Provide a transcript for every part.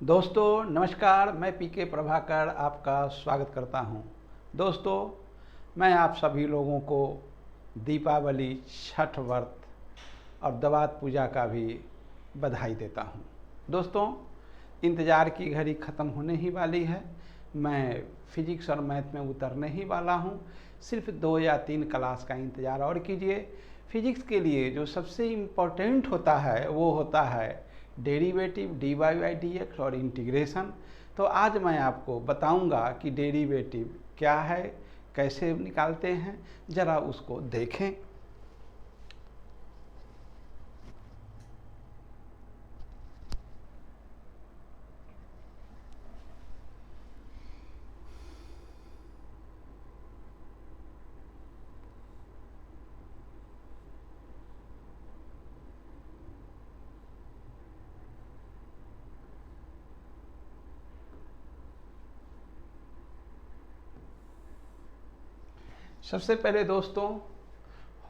दोस्तों नमस्कार, मैं पीके प्रभाकर आपका स्वागत करता हूं। दोस्तों, मैं आप सभी लोगों को दीपावली, छठ व्रत और दवात पूजा का भी बधाई देता हूं। दोस्तों, इंतज़ार की घड़ी ख़त्म होने ही वाली है। मैं फिजिक्स और मैथ में उतरने ही वाला हूं। सिर्फ 2 या 3 क्लास का इंतज़ार और कीजिए। फिजिक्स के लिए जो सबसे इम्पोर्टेंट होता है वो होता है derivative, d Y by D x और इंटीग्रेशन। तो आज मैं आपको बताऊंगा कि डेरिवेटिव क्या है, कैसे निकालते हैं, ज़रा उसको देखें। सबसे पहले दोस्तों,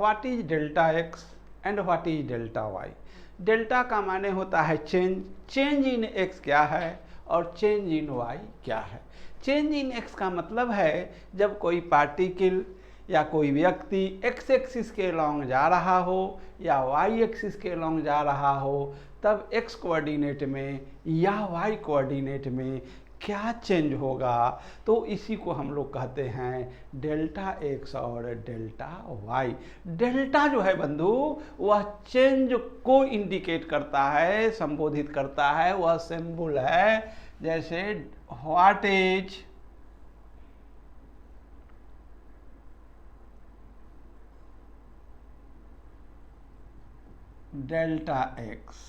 what is delta x and what is delta y. डेल्टा का माने होता है चेंज। चेंज इन एक्स क्या है और चेंज इन वाई क्या है। चेंज इन एक्स का मतलब है जब कोई पार्टिकल या कोई व्यक्ति एक्स एक्सिस के लॉन्ग जा रहा हो या वाई एक्सिस के लॉन्ग जा रहा हो, तब एक्स कोऑर्डिनेट में या वाई कोऑर्डिनेट में क्या चेंज होगा, तो इसी को हम लोग कहते हैं डेल्टा एक्स और डेल्टा वाई। डेल्टा जो है बंधु, वह चेंज को इंडिकेट करता है, संबोधित करता है। वह सिंबल है जैसे what is delta x.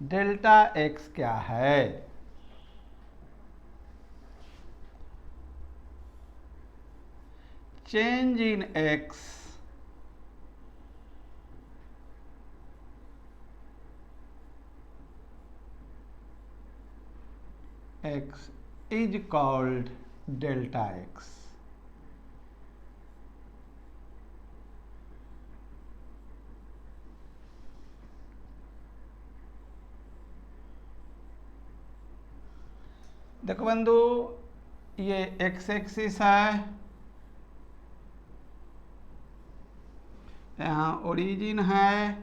Delta x क्या है? Change in x x is called delta x. देखो बंधु, ये एक्स एक्सिस है, यहाँ ओरिजिन है,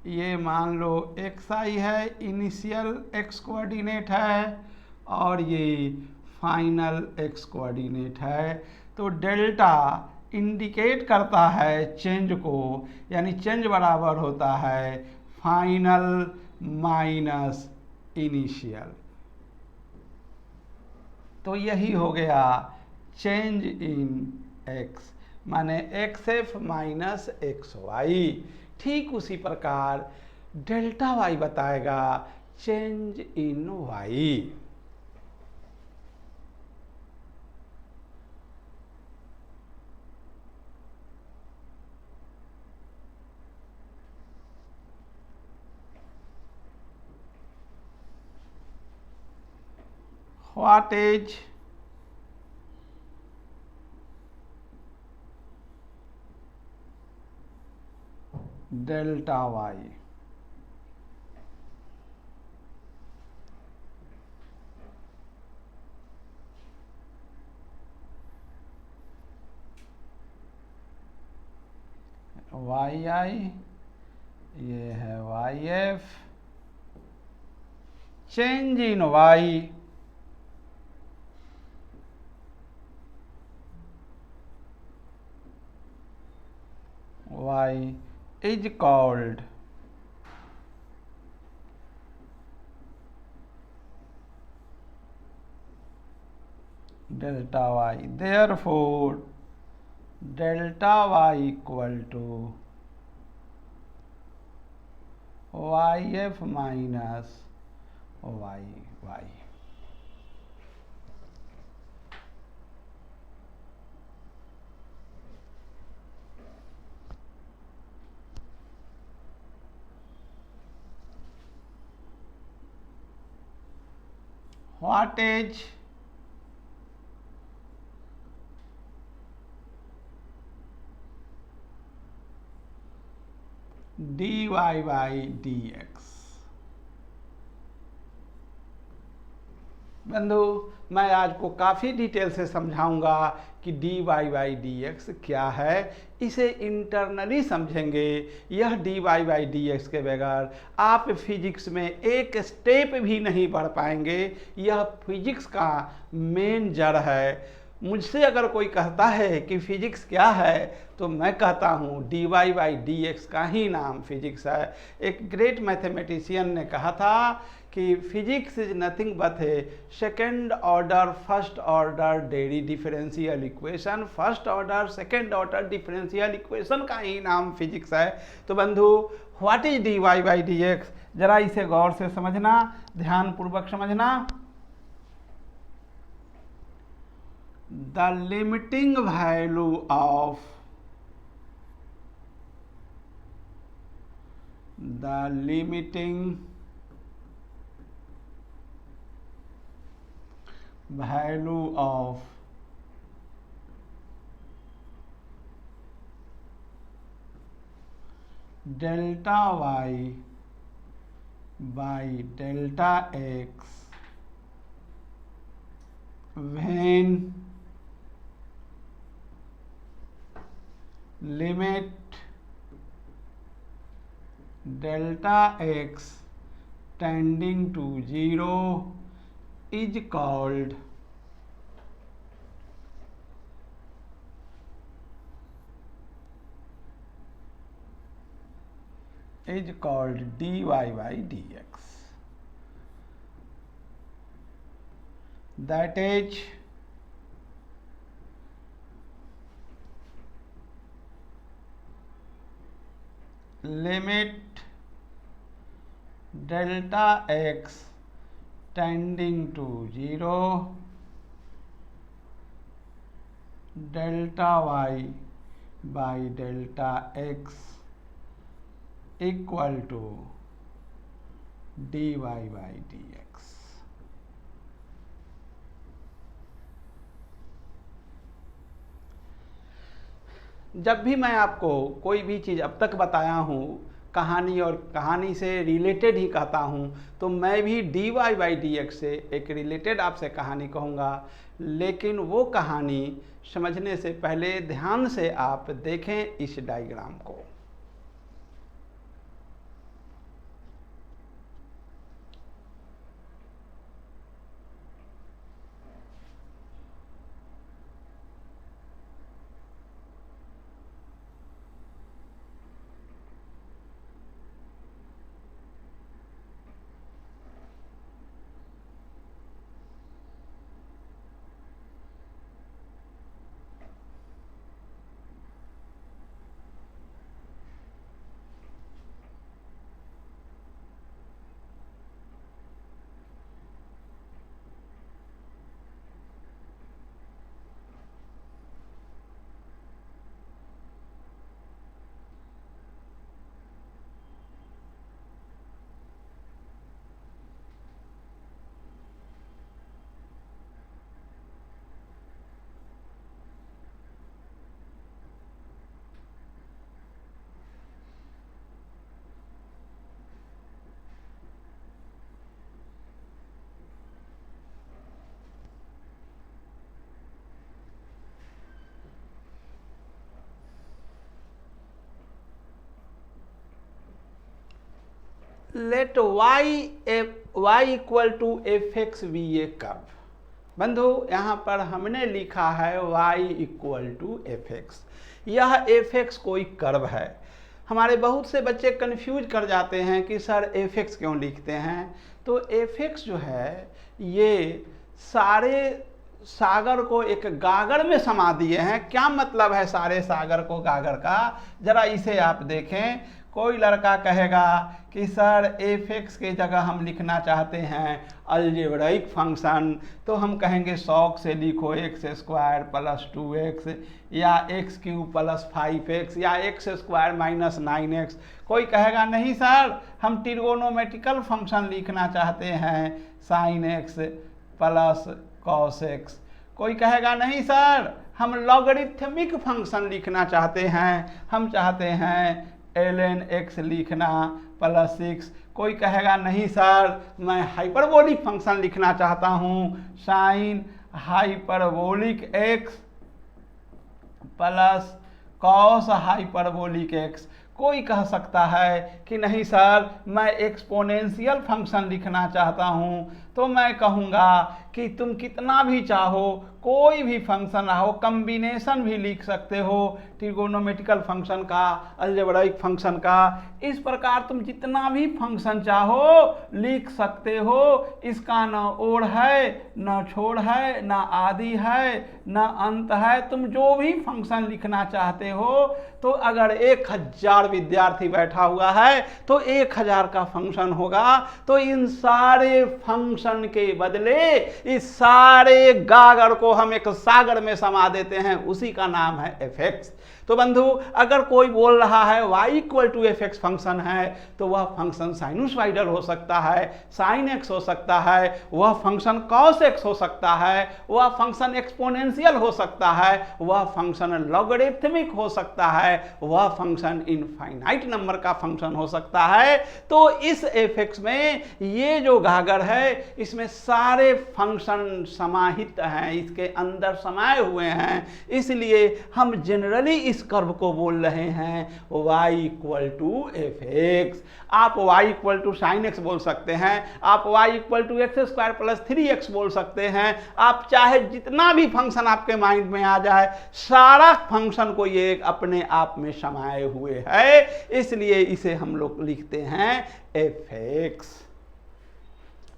ये मान लो एक्स आई है, इनिशियल एक्स कोऑर्डिनेट है, और ये फाइनल एक्स कोऑर्डिनेट है। तो डेल्टा इंडिकेट करता है चेंज को, यानी चेंज बराबर होता है फाइनल माइनस इनिशियल। तो यही हो गया चेंज इन एक्स, माने X F minus X Y. ठीक उसी प्रकार डेल्टा वाई बताएगा change in Y. What is delta Y. Y I, ये है Y F. Change in Y y is called delta y. Therefore, delta y equal to yf minus yy. What is dy by D x. बंधु मैं आज को काफ़ी detail से समझाऊंगा कि dy बाई डी एक्स क्या है। इसे इंटरनली समझेंगे। यह dy बाई डी एक्स के बगैर आप फिजिक्स में एक स्टेप भी नहीं बढ़ पाएंगे। यह फिजिक्स का मेन जड़ है। मुझसे अगर कोई कहता है कि फिजिक्स क्या है तो मैं कहता हूँ dy बाई डी एक्स का ही नाम फिजिक्स है। एक ग्रेट मैथमेटिशियन ने कहा था कि physics is nothing but A second order first order dairy differential equation. First order second order differential equation का ही नाम फिजिक्स है। तो बंधु what is dy by D x, जरा इसे गौर से समझना, ध्यानपूर्वक समझना। The limiting value of delta y by delta x when limit delta x tending to 0 is called dy by dx। That is limit delta x tending to 0 delta y by delta x equal to dy by dx। जब भी मैं आपको कोई भी चीज़ अब तक बताया हूँ कहानी और कहानी से रिलेटेड ही कहता हूँ, तो मैं भी dy बाई डी एक्स से एक रिलेटेड आपसे कहानी कहूँगा। लेकिन वो कहानी समझने से पहले ध्यान से आप देखें इस डायग्राम को। Let y equal to f x be a curve. बंधु यहाँ पर हमने लिखा है y equal to f x. यह एफ एक्स कोई कर्व है। हमारे बहुत से बच्चे कंफ्यूज कर जाते हैं कि सर एफ एक्स क्यों लिखते हैं। तो एफ एक्स जो है ये सारे सागर को एक गागर में समा दिए हैं। क्या मतलब है सारे सागर को गागर का, जरा इसे आप देखें। कोई लड़का कहेगा कि सर एफ एक्स की जगह हम लिखना चाहते हैं अलजेब्राइक फंक्शन, तो हम कहेंगे शौक से लिखो एक्स स्क्वायर प्लस 2x या एक्स क्यूब प्लस 5x या एक्स स्क्वायर माइनस 9x। कोई कहेगा नहीं सर हम ट्रिगोनोमेट्रिकल फंक्शन लिखना चाहते हैं sine x plus cos x. कोई कहेगा नहीं सर हम लॉगरिथमिक फंक्शन लिखना चाहते हैं, हम चाहते हैं ln x लिखना प्लस 6। कोई कहेगा नहीं सर मैं हाइपरबोलिक फंक्शन लिखना चाहता हूँ, sine hyperbolic x plus cos hyperbolic x। कोई कह सकता है कि नहीं सर मैं एक्सपोनेंशियल फंक्शन लिखना चाहता हूँ, तो मैं कहूँगा कि तुम कितना भी चाहो कोई भी फंक्शन हो, कम्बिनेशन भी लिख सकते हो ट्रिगोनोमेट्रिकल फंक्शन का, अलजेब्राइक फंक्शन का। इस प्रकार तुम जितना भी फंक्शन चाहो लिख सकते हो। इसका न ओर है न छोड़ है न आदि है न अंत है। तुम जो भी फंक्शन लिखना चाहते हो, तो अगर 1000 विद्यार्थी बैठा हुआ है तो 1000 का फंक्शन होगा। तो इन सारे फंक्शन के बदले इस सारे गागर को हम एक सागर में समा देते हैं, उसी का नाम है fx। तो बंधु अगर कोई बोल रहा है y equal to f x function है, तो वह फंक्शन साइनोसॉइडल हो सकता है, साइन एक्स हो सकता है, वह फंक्शन कॉस एक्स हो सकता है, वह फंक्शन एक्सपोनेंशियल हो सकता है, वह फंक्शन लॉगरिथमिक हो सकता है, वह फंक्शन इनफाइनाइट नंबर का फंक्शन हो सकता है। तो इस एफ एक्स में ये जो गागर है इसमें सारे फंक्शन समाहित हैं, इसके अंदर समाये हुए हैं। इसलिए हम जनरली इस कर्व को बोल रहे हैं y equal to f x. आप y equal to sine x बोल सकते हैं, आप y equal to x square plus 3x बोल सकते हैं। आप चाहे जितना भी फंक्शन आपके माइंड में आ जाए, सारा फंक्शन को ये अपने आप में समाये हुए है, इसलिए इसे हम लोग लिखते हैं एफ एक्स।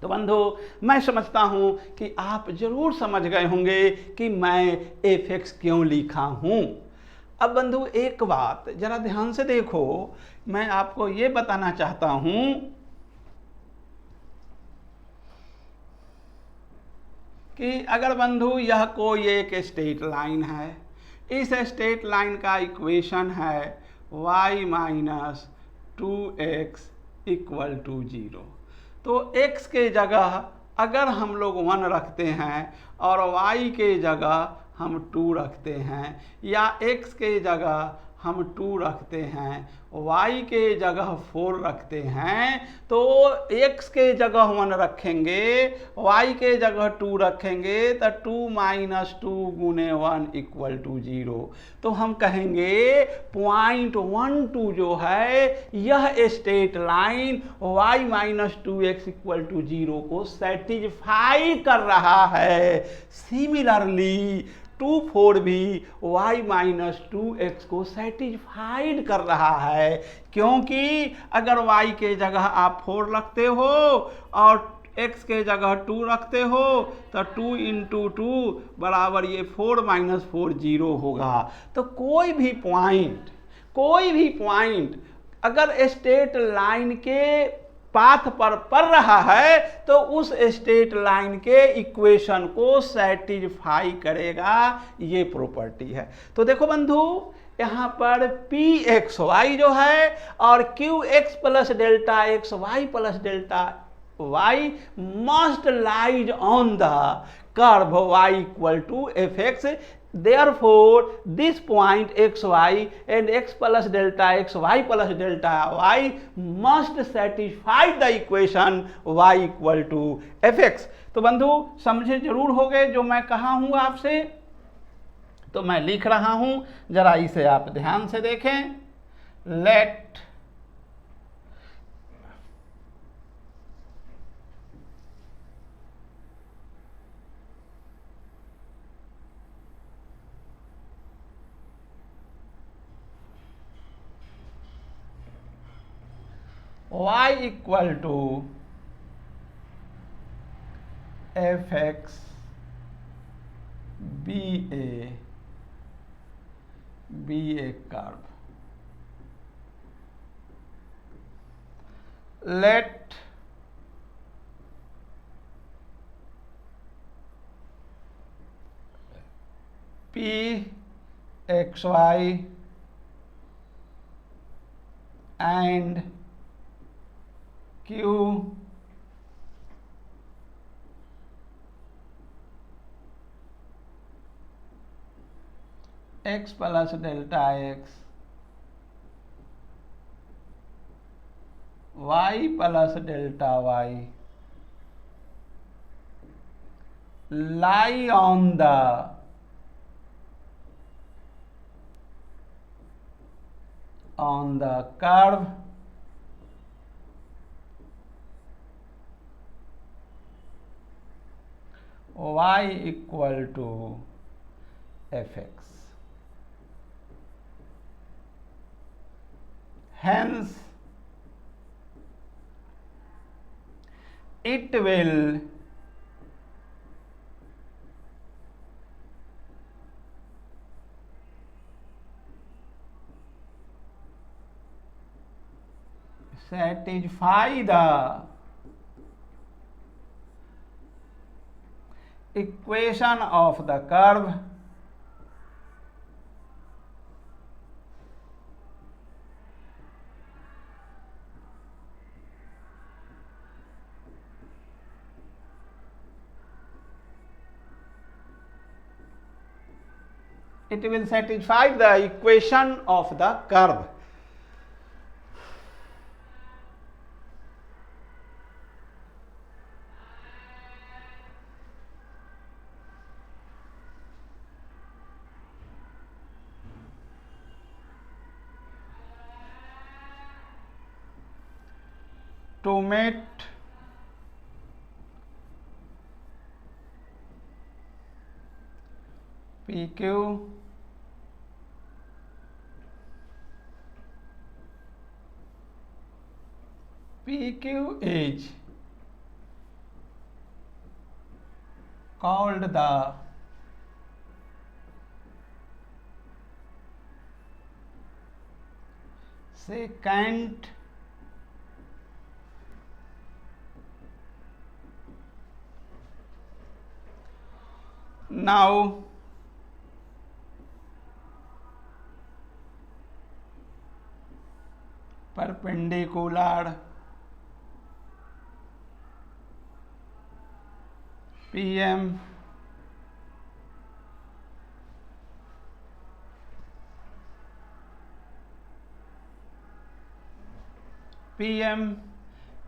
तो बंधु मैं समझता हूं कि आप जरूर समझ गए होंगे कि मैं एफ एक्स क्यों लिखा हूं। अब बंधु एक बात जरा ध्यान से देखो, मैं आपको ये बताना चाहता हूं कि अगर बंधु यह कोई एक स्ट्रेट लाइन है, इस स्ट्रेट लाइन का इक्वेशन है y minus 2x equal to 0। तो x के जगह अगर हम लोग 1 रखते हैं और y के जगह हम 2 रखते हैं, या x के जगह हम 2 रखते हैं, y के जगह 4 रखते हैं, तो x के जगह 1 रखेंगे, y के जगह 2 रखेंगे, तो 2 माइनस 2 गुने 1 इक्वल टू 0। तो हम कहेंगे पॉइंट 1 2 जो है यह straight line y minus 2x equal to 0 को सेटिस्फाई कर रहा है। सिमिलरली 2 4 भी y माइनस 2x को सेटिस्फाइड कर रहा है, क्योंकि अगर y के जगह आप 4 रखते हो और x के जगह 2 रखते हो, तो 2 इंटू 2 बराबर ये 4 माइनस 4 0 होगा। तो कोई भी पॉइंट अगर स्ट्रेट लाइन के पाथ पर पड़ रहा है तो उस स्ट्रेट लाइन के इक्वेशन को सेटिस्फाई करेगा, ये प्रॉपर्टी है। तो देखो बंधु यहाँ पर पी एक्स वाई जो है और q x plus delta x y plus delta y must lies on the curve y equal to f x. Therefore, this point xy and x plus delta x y plus delta y must satisfy the equation y equal to fx। तो बंधु समझे जरूर हो गए जो मैं कहा हूँ आपसे। तो मैं लिख रहा हूँ, जरा इसे आप ध्यान से देखें। Let y equal to f x be a curve. Let p x y and Q x plus delta x y plus delta y lie on the curve y equal to fx. Hence, it will satisfy the equation of the curve it will satisfy the equation of the curve. To meet PQ is called the secant now perpendicular PM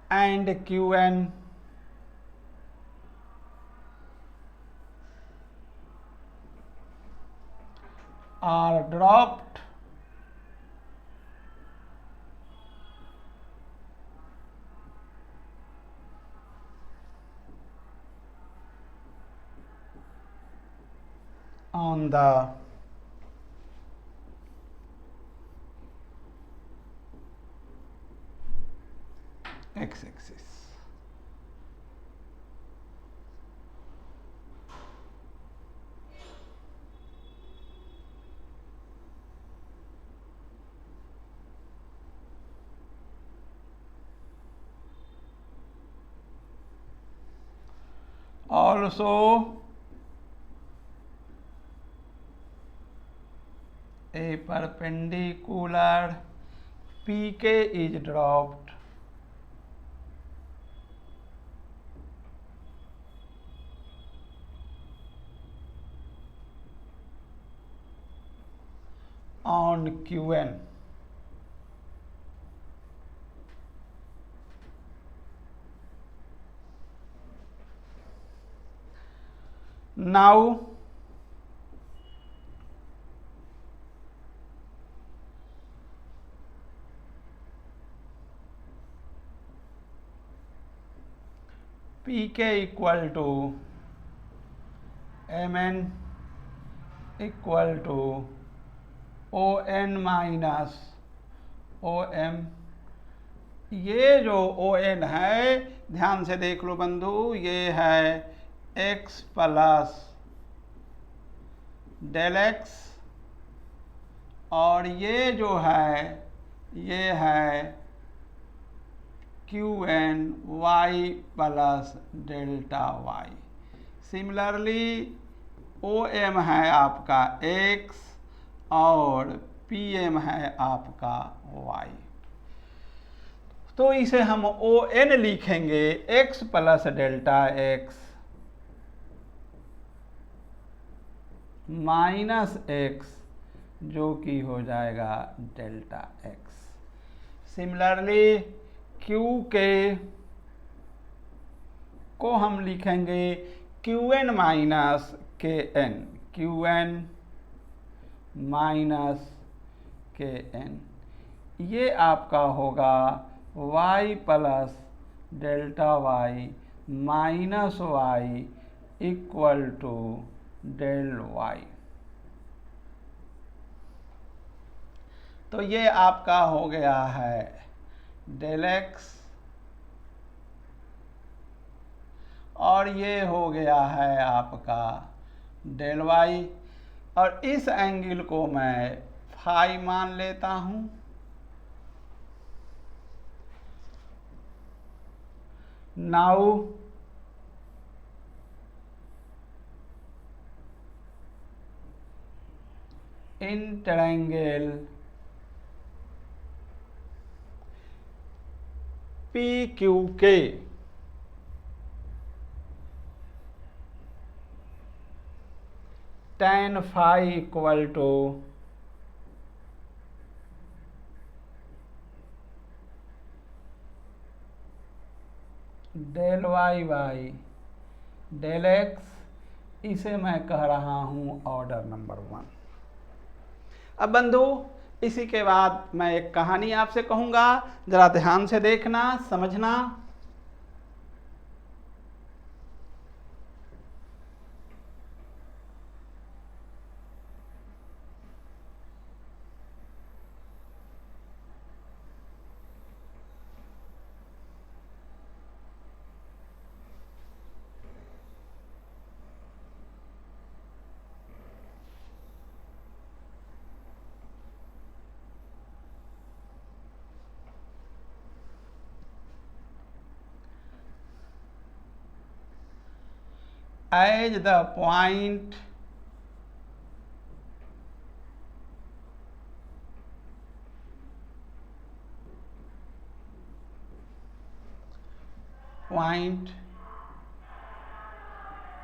and QN are dropped on the x-axis. Also, a perpendicular PK is dropped on QN. Now, PK equal to Mn equal to On minus OM। ये जो ON है ध्यान से देख लो बंधु, ये है x plus del x और ये जो है ये है QN y plus delta y। Similarly OM है आपका x और PM है आपका y। तो इसे हम ON लिखेंगे x plus delta x minus x जो कि हो जाएगा डेल्टा x। सिमिलरली क्यू के को हम लिखेंगे q n minus k n, q n minus k n, ये आपका होगा y plus delta y minus y equal to del y. तो ये आपका हो गया है डेल एक्स और ये हो गया है आपका डेल वाई, और इस एंगल को मैं फाई मान लेता हूं। Now in triangle p q k tan phi equal to del y by del x, इसे मैं कह रहा हूं ऑर्डर नंबर 1। अब बंधु इसी के बाद मैं एक कहानी आपसे कहूंगा, जरा ध्यान से देखना समझना। As the point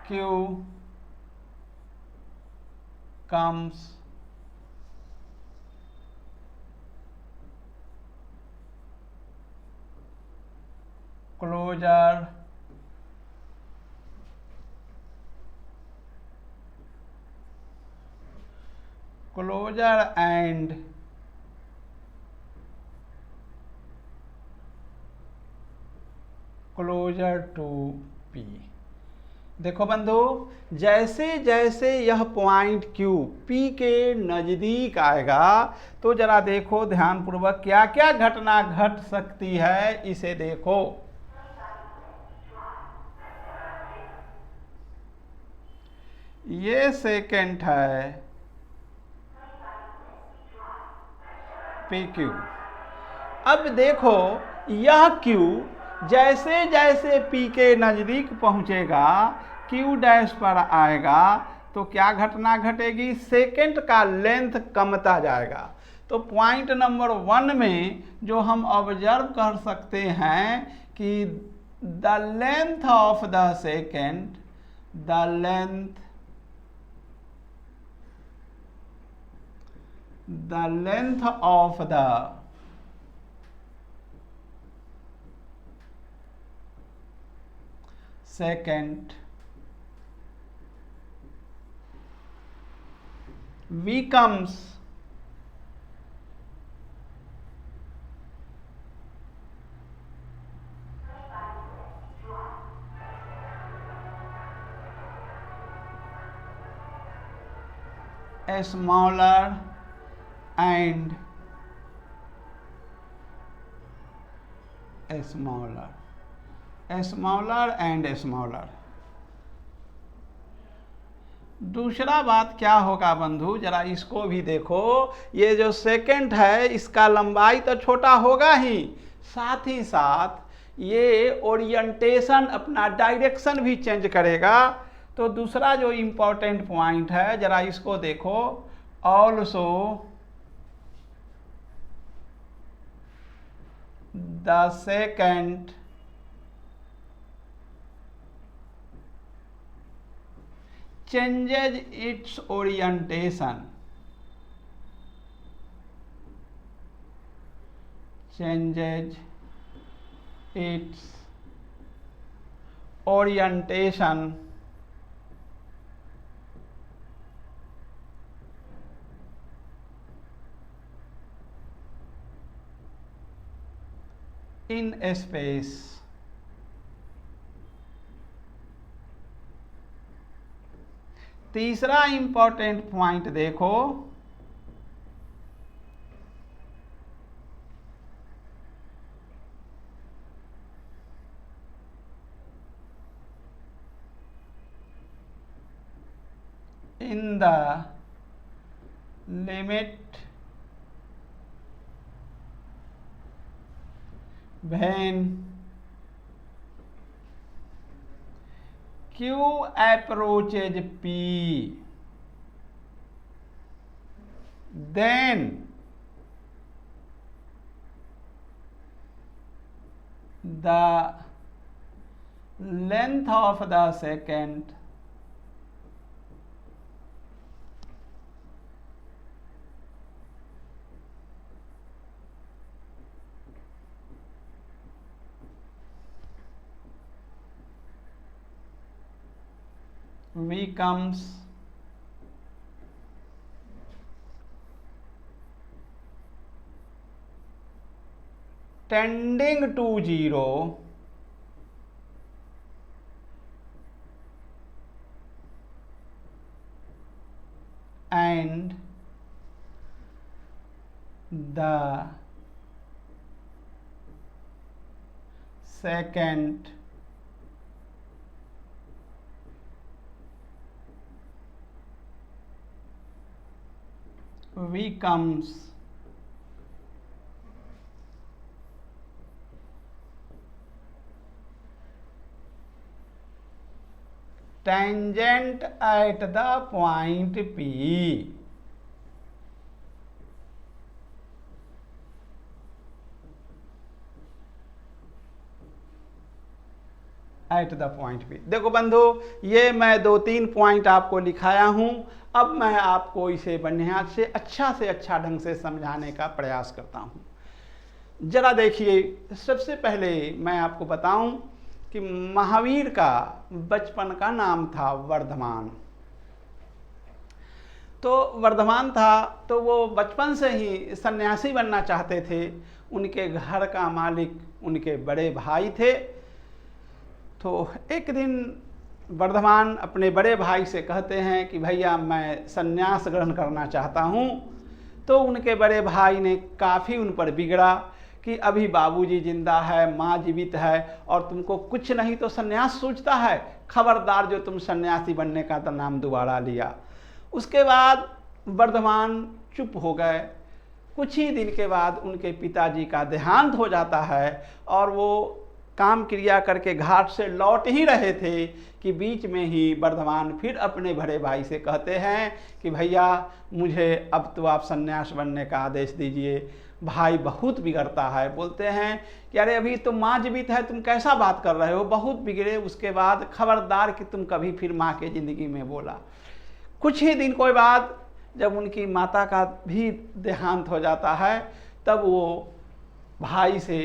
Q comes closer and closer to P। देखो बंधु, जैसे जैसे यह पॉइंट Q P के नज़दीक आएगा तो जरा देखो ध्यानपूर्वक क्या क्या घटना घट सकती है, इसे देखो। ये सेकेंड है PQ। अब देखो यह Q जैसे जैसे P के नज़दीक पहुंचेगा, Q डैश पर आएगा तो क्या घटना घटेगी, सेकेंड का लेंथ कमता जाएगा। तो पॉइंट नंबर 1 में जो हम ऑब्जर्व कर सकते हैं कि the length of the second, the length of the second becomes smaller and smaller, smaller and smaller। दूसरा बात क्या होगा बंधु, जरा इसको भी देखो। ये जो सेकंड है इसका लंबाई तो छोटा होगा ही, साथ ही साथ ये ओरिएंटेशन अपना डायरेक्शन भी चेंज करेगा। तो दूसरा जो इम्पोर्टेंट पॉइंट है जरा इसको देखो, also the second changes its orientation, changes its orientation in space. तीसरा इंपॉर्टेंट पॉइंट देखो, in the limit when Q approaches P, then the length of the second becomes tending to 0 and the second becomes tangent at the point P. Eight the point P. देखो बंधु, ये मैं 2-3 point आपको लिखाया हूं। अब मैं आपको इसे बढ़िया से अच्छा ढंग से समझाने का प्रयास करता हूं। जरा देखिए, सबसे पहले मैं आपको बताऊं कि महावीर का बचपन का नाम था वर्धमान। तो वर्धमान था तो वो बचपन से ही सन्यासी बनना चाहते थे। उनके घर का मालिक उनके बड़े भाई थे। तो एक दिन वर्धमान अपने बड़े भाई से कहते हैं कि भैया मैं सन्यास ग्रहण करना चाहता हूँ। तो उनके बड़े भाई ने काफ़ी उन पर बिगड़ा कि अभी बाबूजी जिंदा है, माँ जीवित है और तुमको कुछ नहीं तो सन्यास सोचता है, खबरदार जो तुम सन्यासी बनने का तो नाम दोबारा लिया। उसके बाद वर्धमान चुप हो गए। कुछ ही दिन के बाद उनके पिताजी का देहांत हो जाता है और वो काम क्रिया करके घाट से लौट ही रहे थे कि बीच में ही वर्धमान फिर अपने बड़े भाई से कहते हैं कि भैया मुझे अब तो आप सन्यास बनने का आदेश दीजिए। भाई बहुत बिगड़ता है, बोलते हैं कि अरे अभी तो माँ जीवित है, तुम कैसा बात कर रहे हो, बहुत बिगड़े। उसके बाद खबरदार कि तुम कभी फिर माँ के ज़िंदगी में बोला। कुछ ही दिन के बाद जब उनकी माता का भी देहांत हो जाता है तब वो भाई से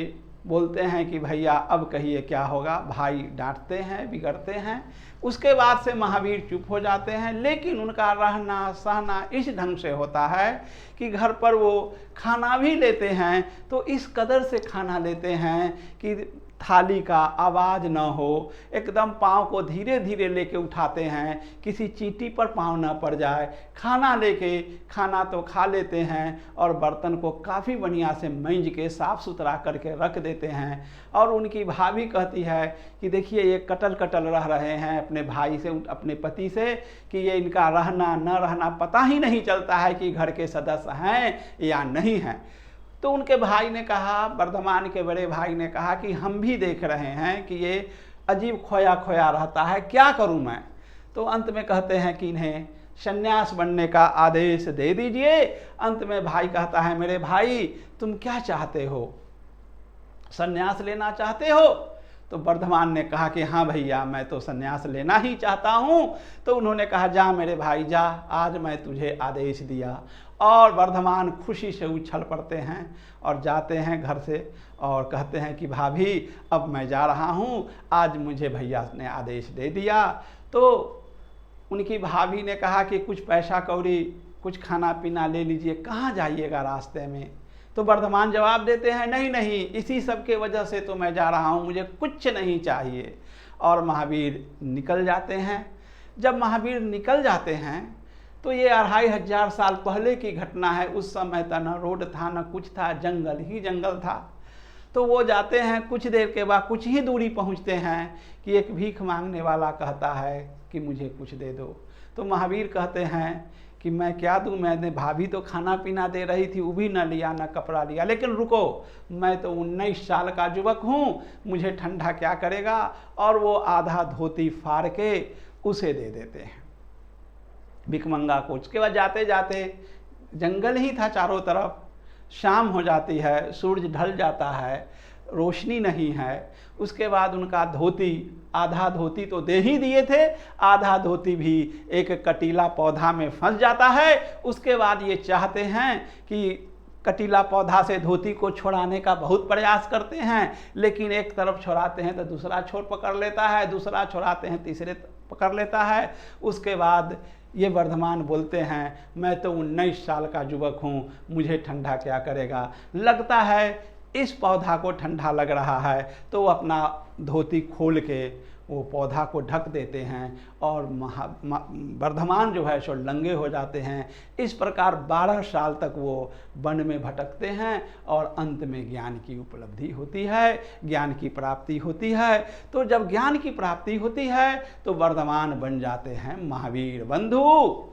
बोलते हैं कि भैया अब कहिए क्या होगा। भाई डांटते हैं, बिगड़ते हैं। उसके बाद से महावीर चुप हो जाते हैं। लेकिन उनका रहना सहना इस ढंग से होता है कि घर पर वो खाना भी लेते हैं तो इस कदर से खाना लेते हैं कि थाली का आवाज़ न हो, एकदम पाँव को धीरे धीरे लेके उठाते हैं, किसी चींटी पर पाँव न पड़ जाए। खाना लेके खाना तो खा लेते हैं और बर्तन को काफ़ी बढ़िया से मांज के साफ़ सुथरा करके रख देते हैं। और उनकी भाभी कहती है कि देखिए ये कटल कटल रह रहे हैं अपने भाई से, अपने पति से, कि ये इनका रहना न रहना पता ही नहीं चलता है कि घर के सदस्य हैं या नहीं हैं। तो उनके भाई ने कहा, वर्धमान के बड़े भाई ने कहा कि हम भी देख रहे हैं कि ये अजीब खोया खोया रहता है, क्या करूं मैं। तो अंत में कहते हैं कि इन्हें सन्यास बनने का आदेश दे दीजिए। अंत में भाई कहता है, मेरे भाई तुम क्या चाहते हो, सन्यास लेना चाहते हो? तो वर्धमान ने कहा कि हाँ भैया, मैं तो संन्यास लेना ही चाहता हूँ। तो उन्होंने कहा जा मेरे भाई जा, आज मैं तुझे आदेश दिया। और वर्धमान खुशी से उछल पड़ते हैं और जाते हैं घर से और कहते हैं कि भाभी अब मैं जा रहा हूँ, आज मुझे भैया ने आदेश दे दिया। तो उनकी भाभी ने कहा कि कुछ पैसा कौड़ी, कुछ खाना पीना ले लीजिए, कहाँ जाइएगा रास्ते में। तो वर्धमान जवाब देते हैं नहीं नहीं, इसी सब के वजह से तो मैं जा रहा हूँ, मुझे कुछ नहीं चाहिए। और महावीर निकल जाते हैं। जब महावीर निकल जाते हैं तो ये 2500 साल पहले की घटना है। उस समय तो न रोड था न कुछ था, जंगल ही जंगल था। तो वो जाते हैं, कुछ देर के बाद कुछ ही दूरी पहुंचते हैं कि एक भीख मांगने वाला कहता है कि मुझे कुछ दे दो। तो महावीर कहते हैं कि मैं क्या दूं, मैंने भाभी तो खाना पीना दे रही थी, वो भी न लिया न कपड़ा लिया, लेकिन रुको, मैं तो 19 साल का युवक हूँ, मुझे ठंडा क्या करेगा। और वो आधा धोती फाड़ के उसे दे देते हैं भिखमंगा को। उसके बाद जाते जाते जंगल ही था चारों तरफ, शाम हो जाती है, सूरज ढल जाता है, रोशनी नहीं है। उसके बाद उनका धोती, आधा धोती तो दे ही दिए थे, आधा धोती भी एक कटीला पौधा में फंस जाता है। उसके बाद ये चाहते हैं कि कटीला पौधा से धोती को छुड़ाने का बहुत प्रयास करते हैं, लेकिन एक तरफ छुड़ाते हैं तो दूसरा छोर पकड़ लेता है, दूसरा छुड़ाते हैं तीसरे पकड़ लेता है। उसके बाद ये वर्धमान बोलते हैं मैं तो 19 साल का युवक हूँ, मुझे ठंडा क्या करेगा। लगता है इस पौधा को ठंडा लग रहा है, तो वो अपना धोती खोल के वो पौधा को ढक देते हैं और वर्धमान जो है सो नंगे हो जाते हैं। इस प्रकार 12 साल तक वो वन में भटकते हैं और अंत में ज्ञान की उपलब्धि होती है, ज्ञान की प्राप्ति होती है। तो जब ज्ञान की प्राप्ति होती है तो वर्धमान बन जाते हैं महावीर। बंधु,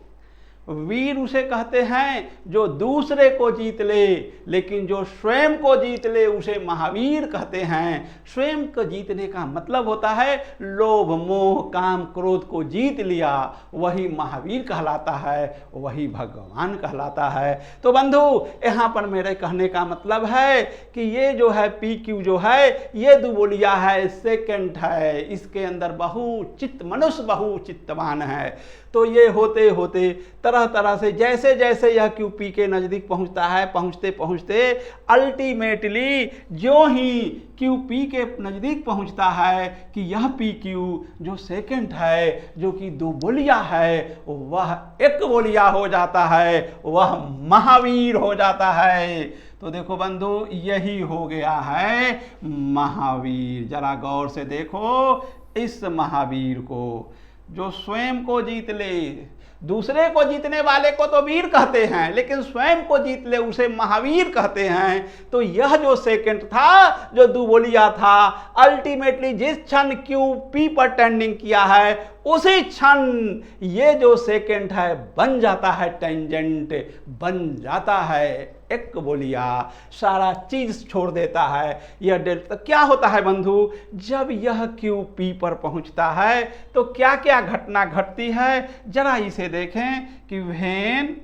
वीर उसे कहते हैं जो दूसरे को जीत ले, लेकिन जो स्वयं को जीत ले उसे महावीर कहते हैं। स्वयं को जीतने का मतलब होता है लोभ मोह काम क्रोध को जीत लिया, वही महावीर कहलाता है, वही भगवान कहलाता है। तो बंधु, यहाँ पर मेरे कहने का मतलब है कि ये जो है PQ जो है ये दुबोलिया है, सेकंड है, इसके अंदर बहुचित्त मनुष्य बहुचित्तवान है। तो ये होते होते तरह तरह से जैसे जैसे यह QP के नज़दीक पहुंचता है, पहुंचते पहुंचते अल्टीमेटली जो ही QP के नज़दीक पहुंचता है कि यह PQ जो सेकंड है, जो कि दो बोलिया है, वह एक बोलिया हो जाता है, वह महावीर हो जाता है। तो देखो बंधु, यही हो गया है महावीर। जरा गौर से देखो इस महावीर को, जो स्वयं को जीत ले। दूसरे को जीतने वाले को तो वीर कहते हैं, लेकिन स्वयं को जीत ले उसे महावीर कहते हैं। तो यह जो सेकंड था, जो दुबोलिया था, अल्टीमेटली जिस क्षण QP पर टेंडिंग किया है उसी क्षण ये जो सेकंड है बन जाता है टेंजेंट, बन जाता है एक बोलिया, सारा चीज छोड़ देता है। यह डेल्टा क्या होता है बंधु, जब यह QP पर पहुंचता है तो क्या क्या घटना घटती है, जरा इसे देखें कि when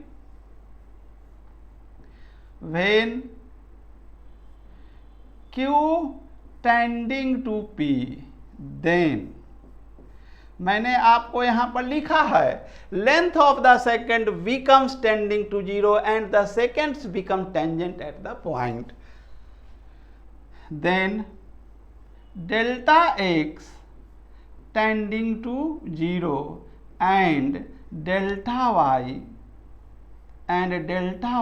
Q tending to P, then मैंने आपको यहां पर लिखा है length of the second becomes tending to 0 and the seconds become tangent at the point. Then delta x tending to 0 and delta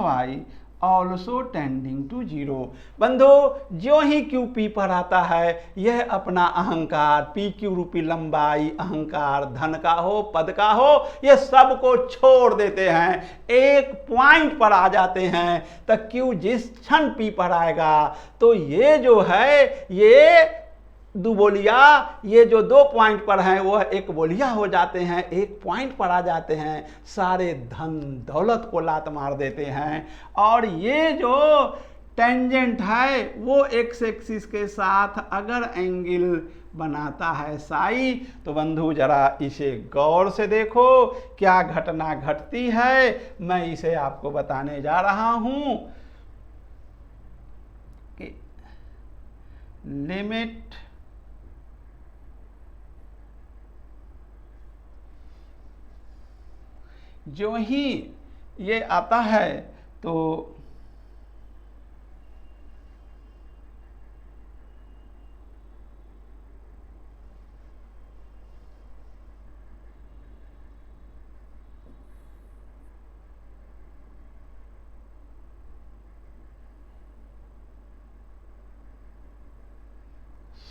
y also tending to 0। बंधु, जो ही QP पर आता है यह अपना अहंकार, PQ रूपी लंबाई, अहंकार धन का हो पद का हो, ये सब को छोड़ देते हैं, एक पॉइंट पर आ जाते हैं। तो Q जिस क्षण P पर आएगा तो ये जो है ये दुबोलिया, ये जो 2 पॉइंट पर हैं वह एक बोलिया हो जाते हैं, एक पॉइंट पर आ जाते हैं, सारे धन दौलत को लात मार देते हैं। और ये जो टेंजेंट है वो एक्स एक्सिस के साथ अगर एंगल बनाता है साई, तो बंधु जरा इसे गौर से देखो क्या घटना घटती है। मैं इसे आपको बताने जा रहा हूं कि लिमिट जो ही ये आता है तो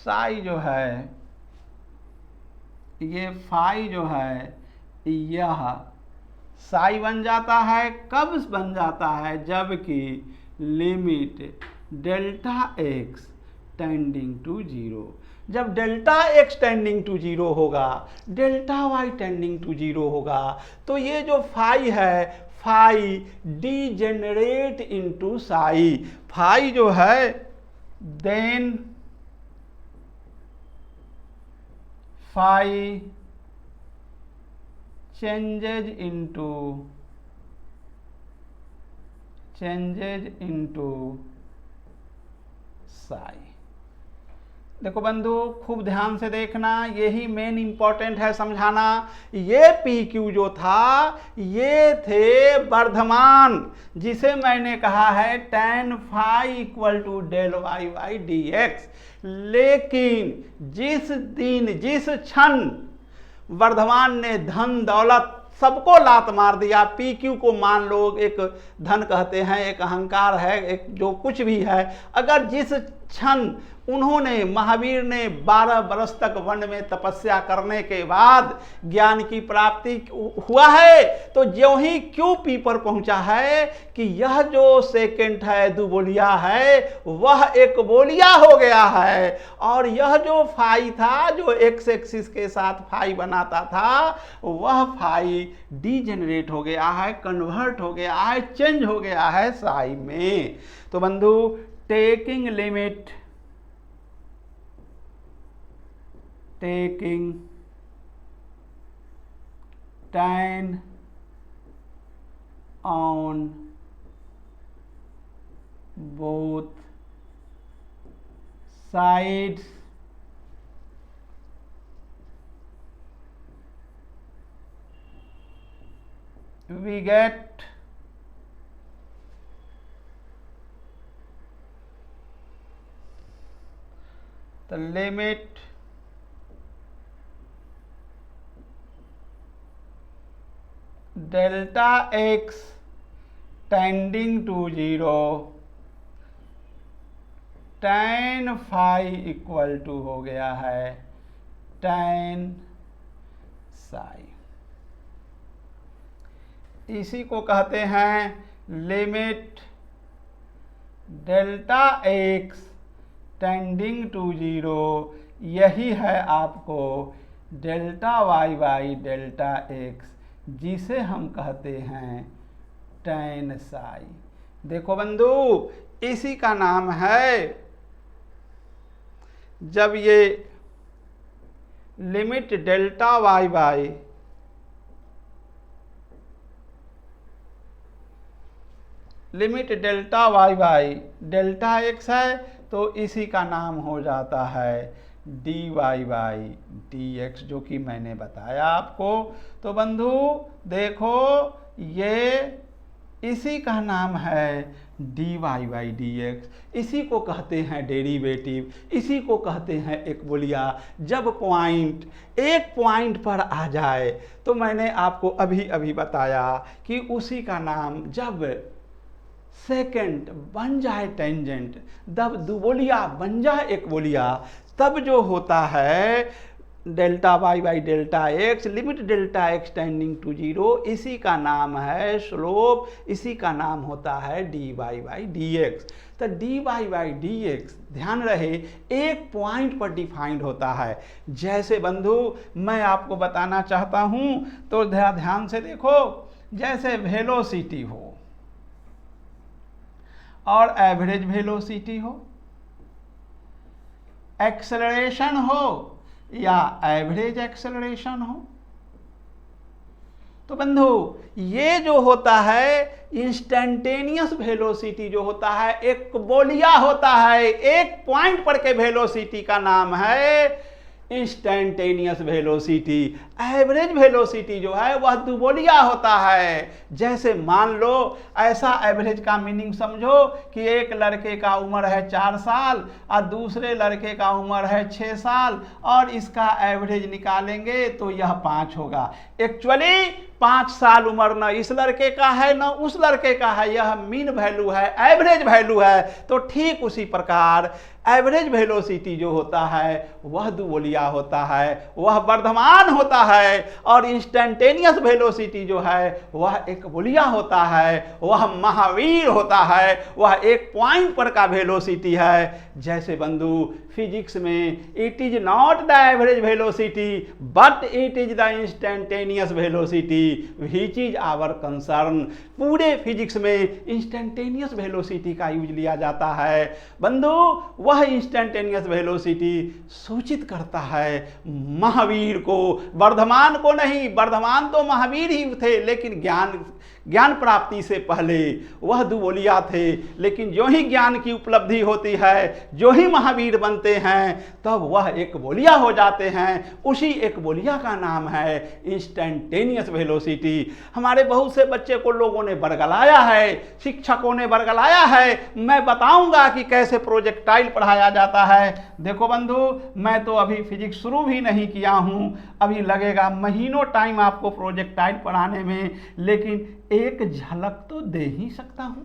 साई जो है, ये फाई जो है, यह साई बन जाता है। कब बन जाता है? जबकि limit delta x tending to zero. जब delta x tending to zero होगा, delta Y tending to zero होगा, तो ये जो फाई है, phi degenerate into psi. Phi जो है then phi changes into psi। देखो बंधु, खूब ध्यान से देखना, यही मेन इंपॉर्टेंट है समझाना। ये पी क्यू जो था, ये थे वर्धमान, जिसे मैंने कहा है tan phi equal to del y by D x. लेकिन जिस क्षण वर्धमान ने धन दौलत सबको लात मार दिया, पी क्यू को मान लो एक धन कहते हैं, एक अहंकार है, एक जो कुछ भी है, अगर जिस क्षण उन्होंने, महावीर ने 12 वर्ष तक वन में तपस्या करने के बाद ज्ञान की प्राप्ति हुआ है, तो ज्यों ही क्यू पी पर पहुंचा है कि यह जो सेकेंड है, दुबोलिया है, वह एक बोलिया हो गया है। और यह जो फाई था, जो एक्स एक्सिस के साथ फाई बनाता था, वह फाई डीजेनरेट हो गया है, कन्वर्ट हो गया है, चेंज हो गया है साई में। तो बंधु, taking limit, taking tan on both sides we get the limit delta x tending to zero tan phi equal to हो गया है tan साई। इसी को कहते हैं limit delta x tending to zero. यही है आपको delta y by delta x, जिसे हम कहते हैं tan साई। देखो बंधु, इसी का नाम है, जब ये limit delta y by delta x है, तो इसी का नाम हो जाता है D Y by D x, जो कि मैंने बताया आपको। तो बंधु देखो, ये इसी का नाम है D Y by D x. इसी को कहते हैं डेरिवेटिव, इसी को कहते हैं एक बोलिया। जब पॉइंट एक पॉइंट पर आ जाए, तो मैंने आपको अभी अभी बताया कि उसी का नाम, जब सेकेंड बन जाए टेंजेंट, जब दुबोलिया बन जाए एक बोलिया, तब जो होता है delta y by delta x, limit delta x tending to zero, इसी का नाम है स्लोप, इसी का नाम होता है D Y by D X. तो D Y by D X, ध्यान रहे, एक पॉइंट पर डिफाइंड होता है। जैसे बंधु मैं आपको बताना चाहता हूं, तो ध्यान से देखो, जैसे वेलोसिटी हो और एवरेज वेलोसिटी हो, एक्सेलरेशन हो या एवरेज एक्सेलरेशन हो, तो बंधु ये जो होता है इंस्टेंटेनियस वेलोसिटी जो होता है, एक बोलिया होता है, एक पॉइंट पर के वेलोसिटी का नाम है इंस्टेंटेनियस वेलोसिटी। एवरेज वेलोसिटी जो है वह दुबोलिया होता है। जैसे मान लो ऐसा एवरेज का मीनिंग समझो कि एक लड़के का उम्र है 4 साल और दूसरे लड़के का उम्र है 6 साल और इसका एवरेज निकालेंगे तो यह 5 होगा। एक्चुअली 5 साल उम्र न इस लड़के का है न उस लड़के का है, यह मीन वैल्यू है, एवरेज वैल्यू है। तो ठीक उसी प्रकार एवरेज वेलोसिटी जो होता है वह दुबोलिया होता है, वह वर्धमान होता है, और इंस्टेंटेनियस वेलोसिटी जो है वह एक बोलिया होता है, वह महावीर होता है, वह एक पॉइंट पर का वेलोसिटी है। जैसे बंधु फिजिक्स में it is not the average velocity but it is the instantaneous velocity which is our concern. पूरे फिजिक्स में इंस्टेंटेनियस वेलोसिटी का यूज लिया जाता है बंधु। वह इंस्टेंटेनियस वेलोसिटी सूचित करता है महावीर को, वर्धमान को नहीं। वर्धमान तो महावीर ही थे, लेकिन ज्ञान प्राप्ति से पहले वह दुबोलिया थे। लेकिन जो ही ज्ञान की उपलब्धि होती है, जो ही महावीर बनते हैं, तब वह एक बोलिया हो जाते हैं। उसी एक बोलिया का नाम है इंस्टेंटेनियस वेलोसिटी। हमारे बहुत से बच्चे को लोगों ने बरगलाया है, शिक्षकों ने बरगलाया है। मैं बताऊंगा कि कैसे प्रोजेक्टाइल पढ़ाया जाता है। देखो बंधु, मैं तो अभी फिजिक्स शुरू भी नहीं किया हूं, अभी लगेगा महीनों टाइम आपको प्रोजेक्टाइल पढ़ाने में, लेकिन एक झलक तो दे ही सकता हूं।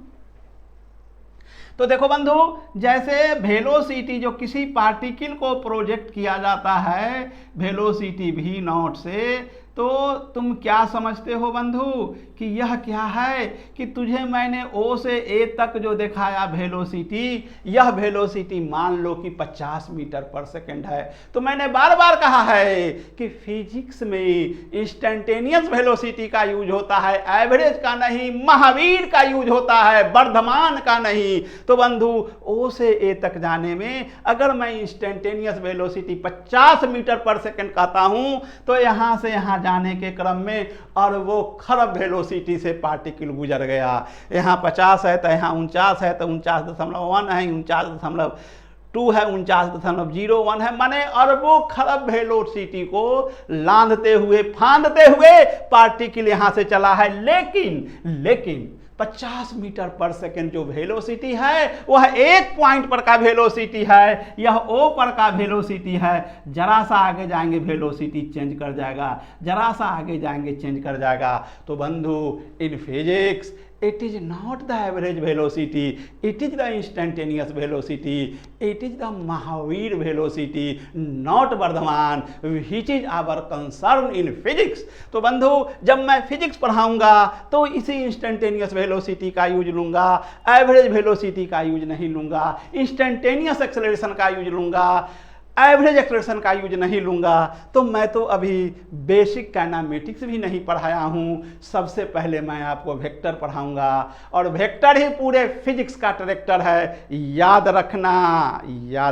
तो देखो बंधु, जैसे वेलोसिटी जो किसी पार्टिकल को प्रोजेक्ट किया जाता है वेलोसिटी v0 से, तो तुम क्या समझते हो बंधु कि यह क्या है कि तुझे मैंने O से A तक जो दिखाया वेलोसिटी, यह वेलोसिटी मान लो कि 50 मीटर पर सेकंड है। तो मैंने बार बार कहा है कि फिजिक्स में इंस्टेंटेनियस वेलोसिटी का यूज होता है, एवरेज का नहीं, महावीर का यूज होता है, वर्धमान का नहीं। तो बंधु O से A तक जाने में अगर मैं इंस्टेंटेनियस वेलोसिटी 50 मीटर पर सेकंड कहता हूं, तो यहां से यहां जाने के क्रम में और वो खरब वेलोसिटी से पार्टिकल गुजर गया। यहाँ 50 है तो यहाँ 49 है, तो 49.1 है, 49.2 है, 49.01 है, माने अरबों खरब वेलोसिटी को लांघते हुए फांदते हुए पार्टिकल यहाँ से चला है। लेकिन 50 मीटर पर सेकेंड जो वेलोसिटी है वह एक पॉइंट पर का वेलोसिटी है, यह O पर का वेलोसिटी है। जरा सा आगे जाएंगे वेलोसिटी चेंज कर जाएगा, जरा सा आगे जाएंगे चेंज कर जाएगा। तो बंधु in physics it is not the average velocity, it is the instantaneous velocity, it is the Mahavir velocity, not Vardhaman, which is our concern in physics। तो बंधु जब मैं फिजिक्स पढ़ाऊंगा तो इसी इंस्टेंटेनियस वेलोसिटी का यूज लूंगा, एवरेज वेलोसिटी का यूज नहीं लूंगा, इंस्टेंटेनियस एक्सेलरेशन का यूज लूंगा, एवरेज एक्सेलरेशन का यूज नहीं लूंगा। तो मैं तो अभी बेसिक काइनेमेटिक्स भी नहीं पढ़ाया हूं। सबसे पहले मैं आपको वेक्टर पढ़ाऊंगा, और वेक्टर ही पूरे फिजिक्स का डायरेक्टर है। याद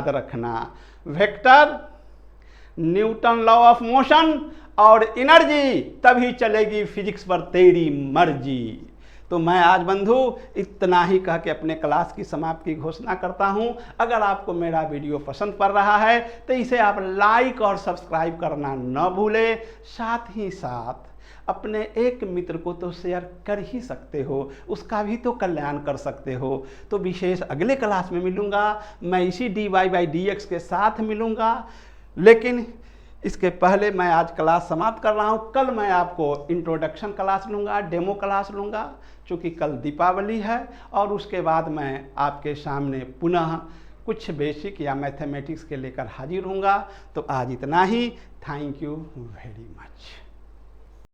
रखना vector, Newton law of motion और एनर्जी, तभी चलेगी फिजिक्स पर तेरी मर्जी। तो मैं आज बंधु इतना ही कह के अपने क्लास की समाप्ति की घोषणा करता हूं। अगर आपको मेरा वीडियो पसंद पड़ रहा है तो इसे आप लाइक और सब्सक्राइब करना न भूलें। साथ ही साथ अपने एक मित्र को तो शेयर कर ही सकते हो, उसका भी तो कल्याण कर सकते हो। तो विशेष अगले क्लास में मिलूँगा, मैं इसी dy/dx के साथ मिलूँगा। लेकिन इसके पहले मैं आज क्लास समाप्त कर रहा हूँ। कल मैं आपको इंट्रोडक्शन क्लास लूँगा, डेमो क्लास लूँगा, चूँकि कल दीपावली है। और उसके बाद मैं आपके सामने पुनः कुछ बेसिक या मैथमेटिक्स के लेकर हाजिर होऊंगा। तो आज इतना ही। Thank you very much.